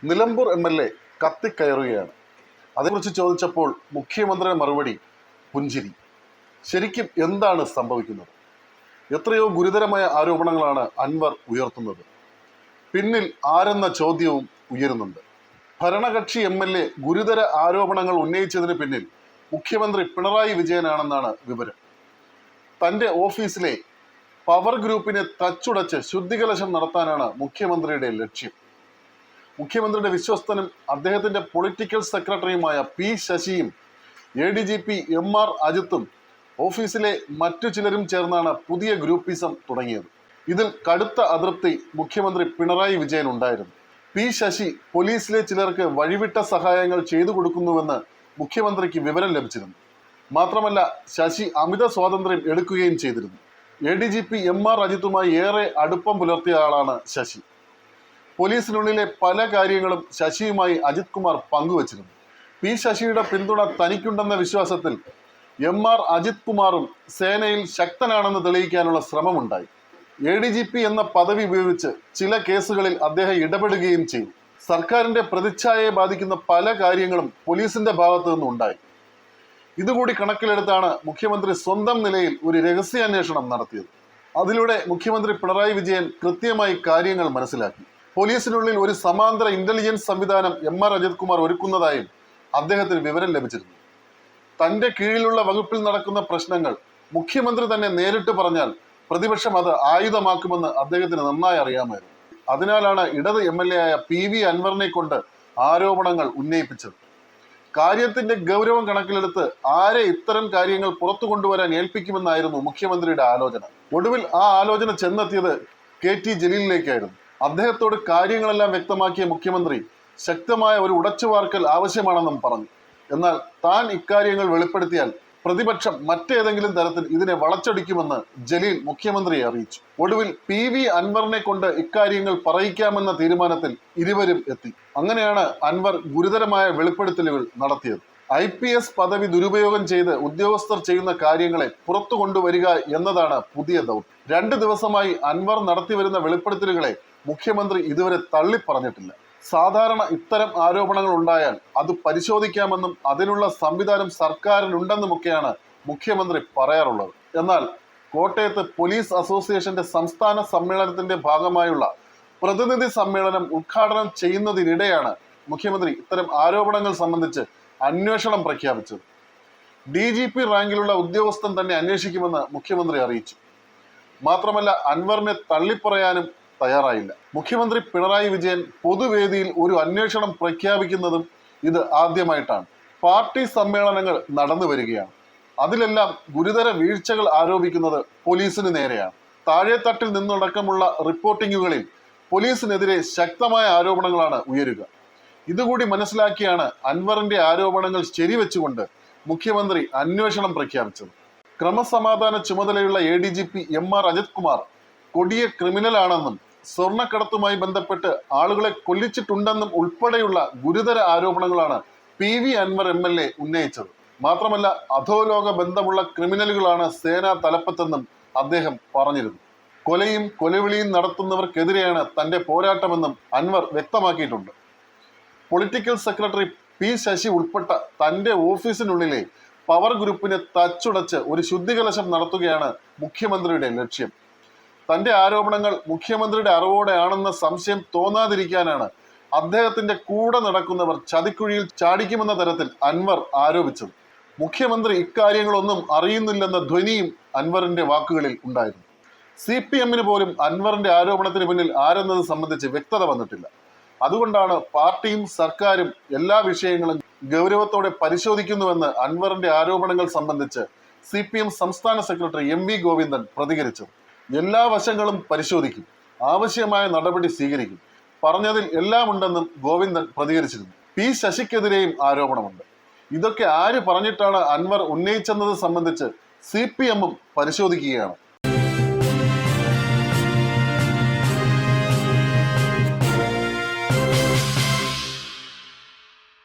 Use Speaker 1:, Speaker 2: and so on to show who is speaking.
Speaker 1: Nilambur MLA കത്തിക്കയറുകയാണ്. അതേക്കുറിച്ച് ചോദിച്ചപ്പോൾ മുഖ്യമന്ത്രിയുടെ മറുപടി പുഞ്ചിരി. ശരിക്കും എന്താണ് സംഭവിക്കുന്നത്? എത്രയോ ഗുരുതരമായ ആരോപണങ്ങളാണ് അൻവർ ഉയർത്തുന്നത്. പിന്നിൽ ആരെന്ന ചോദ്യവും ഉയരുന്നുണ്ട്. ഭരണകക്ഷി MLA ഗുരുതര ആരോപണങ്ങൾ ഉന്നയിച്ചതിന് പിന്നിൽ മുഖ്യമന്ത്രി പിണറായി വിജയനാണെന്നാണ് വിവരം. തൻ്റെ ഓഫീസിലെ പവർ ഗ്രൂപ്പിനെ തച്ചുടച്ച് ശുദ്ധികലശം നടത്താനാണ് മുഖ്യമന്ത്രിയുടെ ലക്ഷ്യം. മുഖ്യമന്ത്രിയുടെ വിശ്വസ്തനും അദ്ദേഹത്തിന്റെ പൊളിറ്റിക്കൽ സെക്രട്ടറിയുമായ P ശശിയും ADGP MR അജിത്തും ഓഫീസിലെ മറ്റു ചിലരും ചേർന്നാണ് പുതിയ ഗ്രൂപ്പിസം തുടങ്ങിയത്. ഇതിൽ കടുത്ത അതൃപ്തി മുഖ്യമന്ത്രി പിണറായി വിജയൻ ഉണ്ടായിരുന്നു. P ശശി പോലീസിലെ ചിലർക്ക് വഴിവിട്ട സഹായങ്ങൾ ചെയ്തു കൊടുക്കുന്നുവെന്ന് മുഖ്യമന്ത്രിക്ക് വിവരം ലഭിച്ചിരുന്നു. മാത്രമല്ല, ശശി അമിത സ്വാതന്ത്ര്യം എടുക്കുകയും ചെയ്തിരുന്നു. ADGP MR അജിത്തുമായി ഏറെ അടുപ്പം പുലർത്തിയ ആളാണ് ശശി. പോലീസിനുള്ളിലെ പല കാര്യങ്ങളും ശശിയുമായി അജിത് കുമാർ പങ്കുവച്ചിരുന്നു. P ശശിയുടെ പിന്തുണ തനിക്കുണ്ടെന്ന വിശ്വാസത്തിൽ MR അജിത് കുമാറും സേനയിൽ ശക്തനാണെന്ന് തെളിയിക്കാനുള്ള ശ്രമമുണ്ടായി. ADGP എന്ന പദവി ഉപയോഗിച്ച് ചില കേസുകളിൽ അദ്ദേഹം ഇടപെടുകയും ചെയ്തു. സർക്കാരിന്റെ പ്രതിച്ഛായയെ ബാധിക്കുന്ന പല കാര്യങ്ങളും പോലീസിന്റെ ഭാഗത്തു നിന്നുണ്ടായി. ഇതുകൂടി കണക്കിലെടുത്താണ് മുഖ്യമന്ത്രി സ്വന്തം നിലയിൽ ഒരു രഹസ്യാന്വേഷണം നടത്തിയത്. അതിലൂടെ മുഖ്യമന്ത്രി പിണറായി വിജയൻ കൃത്യമായി കാര്യങ്ങൾ മനസ്സിലാക്കി. പോലീസിനുള്ളിൽ ഒരു സമാന്തര ഇന്റലിജൻസ് സംവിധാനം MR അജിത് കുമാർ ഒരുക്കുന്നതായും അദ്ദേഹത്തിന് വിവരം ലഭിച്ചിരുന്നു. തന്റെ കീഴിലുള്ള വകുപ്പിൽ നടക്കുന്ന പ്രശ്നങ്ങൾ മുഖ്യമന്ത്രി തന്നെ നേരിട്ട് പറഞ്ഞാൽ പ്രതിപക്ഷം അത് ആയുധമാക്കുമെന്ന് അദ്ദേഹത്തിന് നന്നായി അറിയാമായിരുന്നു. അതിനാലാണ് ഇടത് MLA ആയ PV അൻവറിനെ കൊണ്ട് ആരോപണങ്ങൾ ഉന്നയിപ്പിച്ചത്. കാര്യത്തിന്റെ ഗൗരവം കണക്കിലെടുത്ത് ആരെ ഇത്തരം കാര്യങ്ങൾ പുറത്തു കൊണ്ടുവരാൻ ഏൽപ്പിക്കുമെന്നായിരുന്നു മുഖ്യമന്ത്രിയുടെ ആലോചന. ഒടുവിൽ ആ ആലോചന ചെന്നെത്തിയത് KT ജലീലിലേക്കായിരുന്നു. അദ്ദേഹത്തോട് കാര്യങ്ങളെല്ലാം വ്യക്തമാക്കിയ മുഖ്യമന്ത്രി ശക്തമായ ഒരു ഉടച്ചുവാർക്കൽ ആവശ്യമാണെന്നും പറഞ്ഞു. എന്നാൽ താൻ ഇക്കാര്യങ്ങൾ വെളിപ്പെടുത്തിയാൽ പ്രതിപക്ഷം മറ്റേതെങ്കിലും തരത്തിൽ ഇതിനെ വളച്ചൊടിക്കുമെന്ന് ജലീൽ മുഖ്യമന്ത്രിയെ അറിയിച്ചു. ഒടുവിൽ PV അൻവറിനെ കൊണ്ട് ഇക്കാര്യങ്ങൾ പറയിക്കാമെന്ന തീരുമാനത്തിൽ ഇരുവരും എത്തി. അങ്ങനെയാണ് അൻവർ ഗുരുതരമായ വെളിപ്പെടുത്തലുകൾ നടത്തിയത്. IPS പദവി ദുരുപയോഗം ചെയ്ത് ഉദ്യോഗസ്ഥർ ചെയ്യുന്ന കാര്യങ്ങളെ പുറത്തു കൊണ്ടുവരിക എന്നതാണ് പുതിയ ദൗത്യം. 2 ദിവസമായി അൻവർ നടത്തിവരുന്ന വെളിപ്പെടുത്തലുകളെ മുഖ്യമന്ത്രി ഇതുവരെ തള്ളിപ്പറഞ്ഞിട്ടില്ല. സാധാരണ ഇത്തരം ആരോപണങ്ങൾ ഉണ്ടായാൽ അത് പരിശോധിക്കാമെന്നും അതിനുള്ള സംവിധാനം സർക്കാരിനുണ്ടെന്നുമൊക്കെയാണ് മുഖ്യമന്ത്രി പറയാറുള്ളത്. എന്നാൽ കോട്ടയത്ത് പോലീസ് അസോസിയേഷന്റെ സംസ്ഥാന സമ്മേളനത്തിന്റെ ഭാഗമായുള്ള പ്രതിനിധി സമ്മേളനം ഉദ്ഘാടനം ചെയ്യുന്നതിനിടെയാണ് മുഖ്യമന്ത്രി ഇത്തരം ആരോപണങ്ങൾ സംബന്ധിച്ച് അന്വേഷണം പ്രഖ്യാപിച്ചത്. DGP റാങ്കിലുള്ള ഉദ്യോഗസ്ഥൻ തന്നെ അന്വേഷിക്കുമെന്ന് മുഖ്യമന്ത്രി അറിയിച്ചു. മാത്രമല്ല, അൻവറിനെ തള്ളിപ്പറയാനും തയ്യാറായില്ല. മുഖ്യമന്ത്രി പിണറായി വിജയൻ പൊതുവേദിയിൽ ഒരു അന്വേഷണം പ്രഖ്യാപിക്കുന്നതും ഇത് ആദ്യമായിട്ടാണ്. പാർട്ടി സമ്മേളനങ്ങൾ നടന്നു വരികയാണ്. അതിലെല്ലാം ഗുരുതര വീഴ്ചകൾ ആരോപിക്കുന്നത് പോലീസിന് നേരെയാണ്. താഴെത്തട്ടിൽ നിന്നടക്കമുള്ള റിപ്പോർട്ടിങ്ങുകളിൽ പോലീസിനെതിരെ ശക്തമായ ആരോപണങ്ങളാണ് ഉയരുക. ഇതുകൂടി മനസ്സിലാക്കിയാണ് അൻവറിന്റെ ആരോപണങ്ങൾ ശരിവെച്ചുകൊണ്ട് മുഖ്യമന്ത്രി അന്വേഷണം പ്രഖ്യാപിച്ചത്. ക്രമസമാധാന ചുമതലയുള്ള ADGP MR അജിത് കുമാർ കൊടിയ ക്രിമിനലാണെന്നും സ്വർണ്ണക്കടത്തുമായി ബന്ധപ്പെട്ട് ആളുകളെ കൊല്ലിച്ചിട്ടുണ്ടെന്നും ഉൾപ്പെടെയുള്ള ഗുരുതര ആരോപണങ്ങളാണ് PV അൻവർ MLA ഉന്നയിച്ചത്. മാത്രമല്ല, അധോലോക ബന്ധമുള്ള ക്രിമിനലുകളാണ് സേനാ തലപ്പത്തെന്നും അദ്ദേഹം പറഞ്ഞിരുന്നു. കൊലയും കൊലവിളിയും നടത്തുന്നവർക്കെതിരെയാണ് തന്റെ പോരാട്ടമെന്നും അൻവർ വ്യക്തമാക്കിയിട്ടുണ്ട്. പൊളിറ്റിക്കൽ സെക്രട്ടറി P ശശി ഉൾപ്പെട്ട തന്റെ ഓഫീസിനുള്ളിലെ പവർ ഗ്രൂപ്പിനെ തച്ചുടച്ച് ഒരു ശുദ്ധികലശം നടത്തുകയാണ് മുഖ്യമന്ത്രിയുടെ ലക്ഷ്യം. തന്റെ ആരോപണങ്ങൾ മുഖ്യമന്ത്രിയുടെ അറിവോടെയാണെന്ന സംശയം തോന്നാതിരിക്കാനാണ് അദ്ദേഹത്തിന്റെ കൂടെ നടക്കുന്നവർ ചതിക്കുഴിയിൽ ചാടിക്കുമെന്ന തരത്തിൽ അൻവർ ആരോപിച്ചത്. മുഖ്യമന്ത്രി ഇക്കാര്യങ്ങളൊന്നും അറിയുന്നില്ലെന്ന ധ്വനിയും അൻവറിന്റെ വാക്കുകളിൽ ഉണ്ടായിരുന്നു. CPM-ന് പോലും അൻവറിന്റെ ആരോപണത്തിന് പിന്നിൽ ആരെന്നത് സംബന്ധിച്ച് വ്യക്തത വന്നിട്ടില്ല. അതുകൊണ്ടാണ് പാർട്ടിയും സർക്കാരും എല്ലാ വിഷയങ്ങളും ഗൗരവത്തോടെ പരിശോധിക്കുന്നുവെന്ന് അൻവറിന്റെ ആരോപണങ്ങൾ സംബന്ധിച്ച് CPM സംസ്ഥാന സെക്രട്ടറി MV ഗോവിന്ദൻ പ്രതികരിച്ചത്. എല്ലാ വശങ്ങളും പരിശോധിക്കും, ആവശ്യമായ നടപടി സ്വീകരിക്കും, പറഞ്ഞതിൽ എല്ലാം ഉണ്ടെന്നും ഗോവിന്ദൻ പ്രതികരിച്ചിരുന്നു. P ശശിക്കെതിരെയും ആരോപണമുണ്ട്. ഇതൊക്കെ ആര് പറഞ്ഞിട്ടാണ് അൻവർ ഉന്നയിച്ചെന്നത് സംബന്ധിച്ച് CPM-ഉം പരിശോധിക്കുകയാണ്.